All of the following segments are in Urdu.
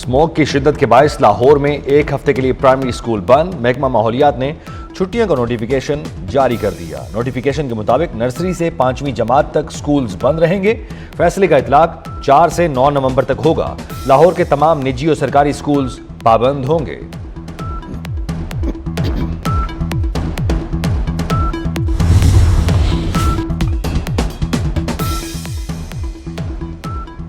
اسموک کی شدت کے باعث لاہور میں ایک ہفتے کے لیے پرائمری سکول بند۔ محکمہ ماحولیات نے چھٹیوں کا نوٹیفیکیشن جاری کر دیا۔ نوٹیفیکیشن کے مطابق نرسری سے 5ویں جماعت تک سکولز بند رہیں گے۔ فیصلے کا اطلاق 4 سے 9 نومبر تک ہوگا۔ لاہور کے تمام نجی اور سرکاری سکولز پابند ہوں گے۔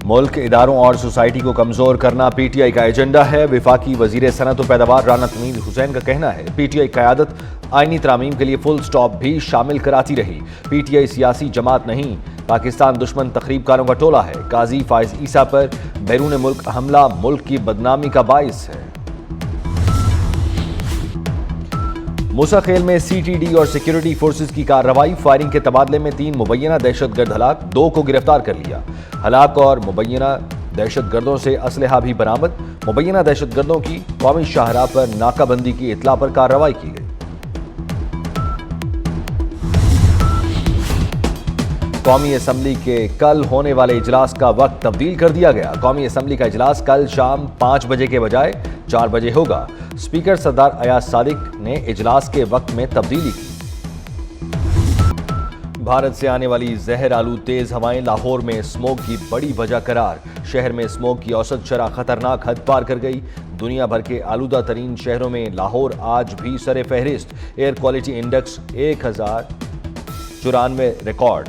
ملک، اداروں اور سوسائٹی کو کمزور کرنا پی ٹی آئی کا ایجنڈا ہے۔ وفاقی وزیر صنعت و پیداوار رانا تمیم حسین کا کہنا ہے پی ٹی آئی قیادت آئینی ترامیم کے لیے فل سٹاپ بھی شامل کراتی رہی۔ پی ٹی آئی سیاسی جماعت نہیں، پاکستان دشمن تخریب کاروں کا ٹولہ ہے۔ قاضی فائز عیسیٰ پر بیرون ملک حملہ ملک کی بدنامی کا باعث ہے۔ موسیٰ خیل میں سی ٹی ڈی اور سیکیورٹی فورسز کی کارروائی۔ فائرنگ کے تبادلے میں 3 مبینہ دہشت گرد ہلاک، 2 کو گرفتار کر لیا۔ ہلاک اور مبینہ دہشت گردوں سے اسلحہ بھی برآمد۔ مبینہ دہشت گردوں کی قومی شاہراہ پر ناکہ بندی کی اطلاع پر کارروائی کی گئی۔ قومی اسمبلی کے کل ہونے والے اجلاس کا وقت تبدیل کر دیا گیا۔ قومی اسمبلی کا اجلاس کل شام 5 بجے کے بجائے 4 بجے ہوگا۔ اسپیکر سردار ایاز صادق نے اجلاس کے وقت میں تبدیلی کی۔ بھارت سے آنے والی زہر آلود تیز ہوائیں لاہور میں اسموگ کی بڑی وجہ قرار۔ شہر میں اسموگ کی اوسط شرح خطرناک حد پار کر گئی۔ دنیا بھر کے آلودہ ترین شہروں میں لاہور آج بھی سر فہرست۔ Air quality index 1094 record.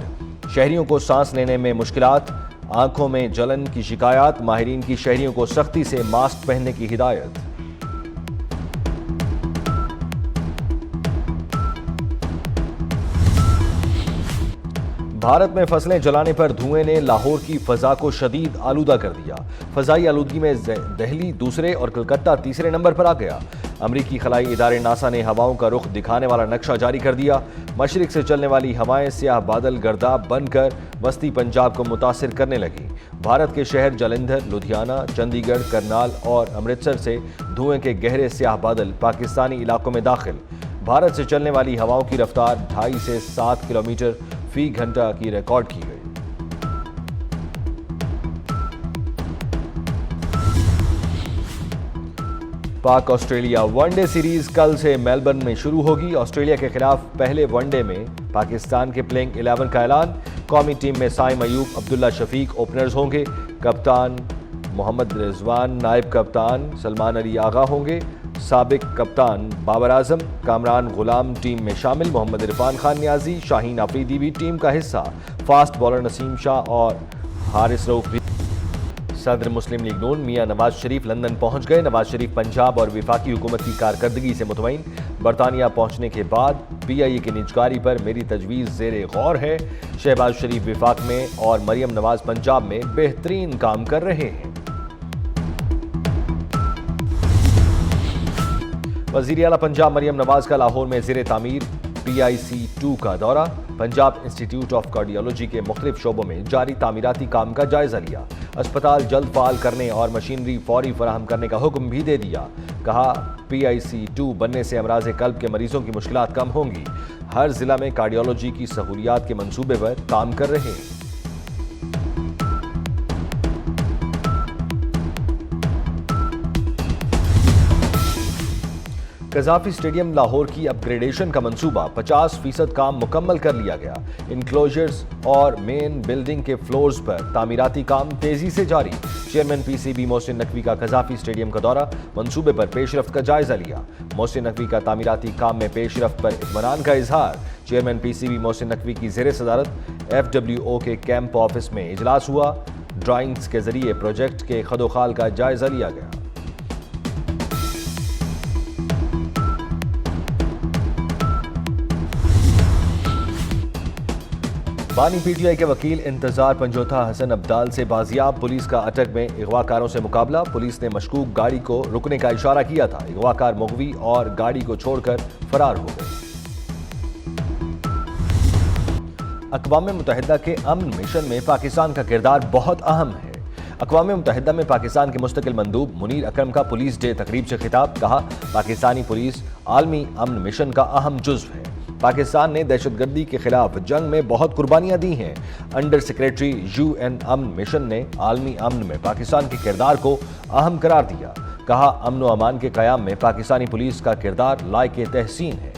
شہریوں کو سانس لینے میں مشکلات، آنکھوں میں جلن کی شکایات۔ ماہرین کی شہریوں کو سختی سے ماسک پہننے کی ہدایت۔ بھارت میں فصلیں جلانے پر دھوئیں نے لاہور کی فضا کو شدید آلودہ کر دیا۔ فضائی آلودگی میں دہلی دوسرے اور کلکتہ تیسرے نمبر پر آ گیا۔ امریکی خلائی ادارے ناسا نے ہواؤں کا رخ دکھانے والا نقشہ جاری کر دیا۔ مشرق سے چلنے والی ہوائیں سیاہ بادل گرداب بن کر وسطی پنجاب کو متاثر کرنے لگیں۔ بھارت کے شہر جلندھر، لدھیانہ، چندی گڑھ، کرنال اور امرتسر سے دھوئیں کے گہرے سیاہ بادل پاکستانی علاقوں میں داخل۔ بھارت سے چلنے والی ہواؤں کی رفتار 2.5 سے 7 کلومیٹر فی گھنٹہ کی ریکارڈ کی گئی۔ پاک آسٹریلیا ون ڈے سیریز کل سے میلبرن میں شروع ہوگی۔ آسٹریلیا کے خلاف پہلے ون ڈے میں پاکستان کے پلینگ 11 کا اعلان۔ قومی ٹیم میں سائم ایوب، عبداللہ شفیق اوپنرز ہوں گے۔ کپتان محمد رضوان، نائب کپتان سلمان علی آغا ہوں گے۔ سابق کپتان بابر اعظم، کامران غلام ٹیم میں شامل۔ محمد عرفان خان نیازی، شاہین آفریدی بھی ٹیم کا حصہ۔ فاسٹ بالر نسیم شاہ اور حارث رؤف بھی۔ صدر مسلم لیگ نون میاں نواز شریف لندن پہنچ گئے۔ نواز شریف پنجاب اور وفاقی حکومت کی کارکردگی سے مطمئن۔ برطانیہ پہنچنے کے بعد پی آئی اے کی نجکاری پر میری تجویز زیر غور ہے۔ شہباز شریف وفاق میں اور مریم نواز پنجاب میں بہترین کام کر رہے ہیں۔ وزیر اعلیٰ پنجاب مریم نواز کا لاہور میں زیر تعمیر PIC-2 کا دورہ۔ پنجاب انسٹیٹیوٹ آف کارڈیالوجی کے مختلف شعبوں میں جاری تعمیراتی کام کا جائزہ لیا۔ اسپتال جلد فعال کرنے اور مشینری فوری فراہم کرنے کا حکم بھی دے دیا۔ کہا PIC-2 بننے سے امراض قلب کے مریضوں کی مشکلات کم ہوں گی۔ ہر ضلع میں کارڈیالوجی کی سہولیات کے منصوبے پر کام کر رہے ہیں۔ قذافی اسٹیڈیم لاہور کی اپ گریڈیشن کا منصوبہ 50% کام مکمل کر لیا گیا۔ انکلوژرز اور مین بلڈنگ کے فلورز پر تعمیراتی کام تیزی سے جاری۔ چیئرمین PCB محسن نقوی کا قذافی اسٹیڈیم کا دورہ، منصوبے پر پیش رفت کا جائزہ لیا۔ محسن نقوی کا تعمیراتی کام میں پیش رفت پر اطمینان کا اظہار۔ چیئرمین PCB محسن نقوی کی زیر صدارت FWO کے کیمپ آفس میں اجلاس ہوا۔ ڈرائنگز کے ذریعے پروجیکٹ کے خد و خال کا جائزہ لیا گیا۔ بانی PTI کے وکیل انتظار پنجوتھا حسن عبدال سے بازیاب۔ پولیس کا اٹک میں اغوا کاروں سے مقابلہ۔ پولیس نے مشکوک گاڑی کو رکنے کا اشارہ کیا تھا۔ اغوا کار مغوی اور گاڑی کو چھوڑ کر فرار ہو گئے۔ اقوام متحدہ کے امن مشن میں پاکستان کا کردار بہت اہم ہے۔ اقوام متحدہ میں پاکستان کے مستقل مندوب منیر اکرم کا پولیس ڈے تقریب سے خطاب۔ کہا پاکستانی پولیس عالمی امن مشن کا اہم جزو ہے۔ پاکستان نے دہشت گردی کے خلاف جنگ میں بہت قربانیاں دی ہیں۔ انڈر سیکریٹری UN امن مشن نے عالمی امن میں پاکستان کے کردار کو اہم قرار دیا۔ کہا امن و امان کے قیام میں پاکستانی پولیس کا کردار لائق تحسین ہے۔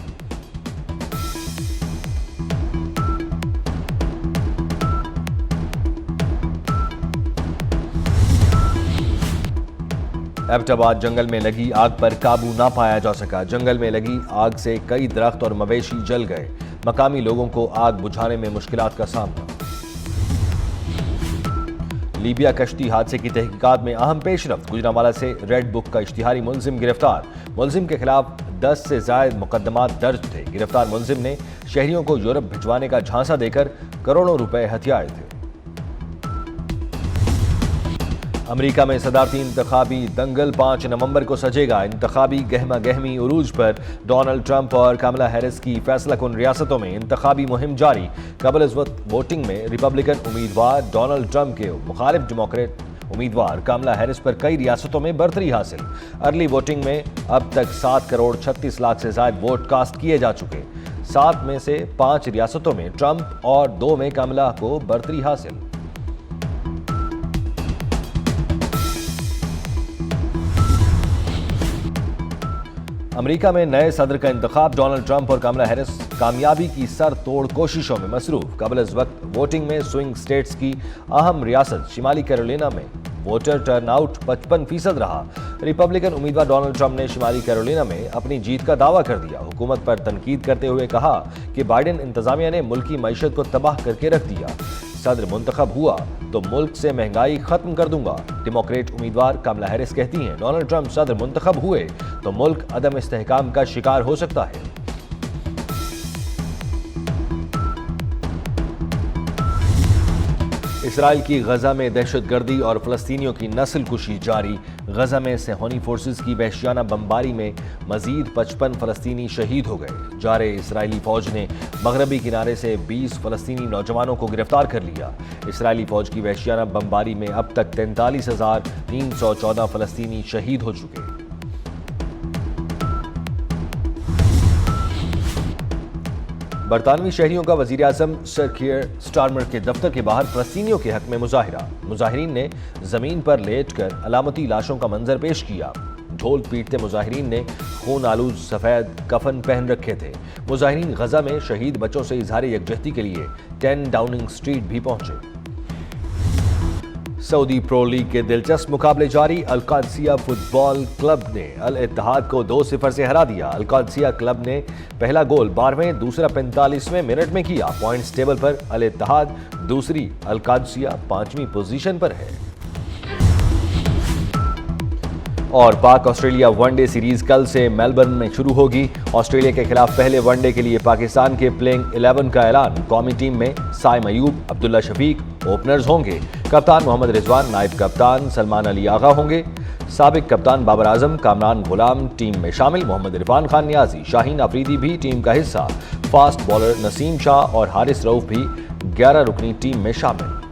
ایبٹ آباد جنگل میں لگی آگ پر قابو نہ پایا جا سکا۔ جنگل میں لگی آگ سے کئی درخت اور مویشی جل گئے۔ مقامی لوگوں کو آگ بجھانے میں مشکلات کا سامنا۔ لیبیا کشتی حادثے کی تحقیقات میں اہم پیش رفت۔ گجرانوالہ سے ریڈ بک کا اشتہاری ملزم گرفتار۔ ملزم کے خلاف 10 سے زائد مقدمات درج تھے۔ گرفتار ملزم نے شہریوں کو یورپ بھجوانے کا جھانسا دے کر کروڑوں روپے ہتھیائے تھے۔ امریکہ میں صدارتی انتخابی دنگل 5 نومبر کو سجے گا۔ انتخابی گہما گہمی عروج پر ڈونلڈ ٹرمپ اور کملا ہیرس کی فیصلہ کن ریاستوں میں انتخابی مہم جاری۔ قبل از وقت ووٹنگ میں ریپبلکن امیدوار ڈونلڈ ٹرمپ کے مخالف ڈیموکریٹ امیدوار کملا ہیرس پر کئی ریاستوں میں برتری حاصل۔ ارلی ووٹنگ میں اب تک 7 کروڑ 36 لاکھ سے زائد ووٹ کاسٹ کیے جا چکے۔ 7 میں سے 5 ریاستوں میں ٹرمپ اور 2 میں کملا کو برتری حاصل۔ امریکہ میں نئے صدر کا انتخاب۔ ڈونلڈ ٹرمپ اور کملا ہیرس کامیابی کی سر توڑ کوششوں میں مصروف۔ قبل از وقت ووٹنگ میں سوئنگ سٹیٹس کی اہم ریاست شمالی کیرولینا میں ووٹر ٹرن آؤٹ 55% رہا۔ ریپبلکن امیدوار ڈونلڈ ٹرمپ نے شمالی کیرولینا میں اپنی جیت کا دعویٰ کر دیا۔ حکومت پر تنقید کرتے ہوئے کہا کہ بائیڈن انتظامیہ نے ملکی معیشت کو تباہ کر کے رکھ دیا۔ صدر منتخب ہوا تو ملک سے مہنگائی ختم کر دوں گا۔ ڈیموکریٹ امیدوار کملا ہیرس کہتی ہیں ڈونلڈ ٹرمپ صدر منتخب ہوئے تو ملک عدم استحکام کا شکار ہو سکتا ہے۔ اسرائیل کی غزہ میں دہشت گردی اور فلسطینیوں کی نسل کشی جاری۔ غزہ میں صہیونی فورسز کی وحشیانہ بمباری میں مزید 55 فلسطینی شہید ہو گئے۔ جارے اسرائیلی فوج نے مغربی کنارے سے 20 فلسطینی نوجوانوں کو گرفتار کر لیا۔ اسرائیلی فوج کی وحشیانہ بمباری میں اب تک 43,314 فلسطینی شہید ہو چکے۔ برطانوی شہریوں کا وزیر اعظم سر کیئر سٹارمر کے دفتر کے باہر فلسطینیوں کے حق میں مظاہرہ۔ مظاہرین نے زمین پر لیٹ کر علامتی لاشوں کا منظر پیش کیا۔ ڈھول پیٹتے مظاہرین نے خون آلود سفید کفن پہن رکھے تھے۔ مظاہرین غزہ میں شہید بچوں سے اظہار یکجہتی کے لیے 10 ڈاؤننگ سٹریٹ بھی پہنچے۔ سعودی پرو لیگ کے دلچسپ مقابلے جاری۔ القادسیہ فٹ بال کلب نے الاتحاد کو 2-0 سے ہرا دیا۔ القادسیہ کلب نے پہلا گول 12ویں دوسرا 45ویں منٹ میں کیا۔ پوائنٹس ٹیبل پر الاتحاد دوسری، القادسیہ 5ویں پوزیشن پر ہے۔ اور پاک آسٹریلیا ون ڈے سیریز کل سے میلبرن میں شروع ہوگی۔ آسٹریلیا کے خلاف پہلے ون ڈے کے لیے پاکستان کے پلینگ 11 کا اعلان۔ قومی ٹیم میں سائم ایوب، عبداللہ شفیق اوپنرز ہوں گے۔ کپتان محمد رضوان، نائب کپتان سلمان علی آغا ہوں گے۔ سابق کپتان بابر اعظم، کامران غلام ٹیم میں شامل۔ محمد عرفان خان نیازی، شاہین آفریدی بھی ٹیم کا حصہ۔ فاسٹ بالر نسیم شاہ اور حارث رؤف بھی 11 رکنی ٹیم میں شامل۔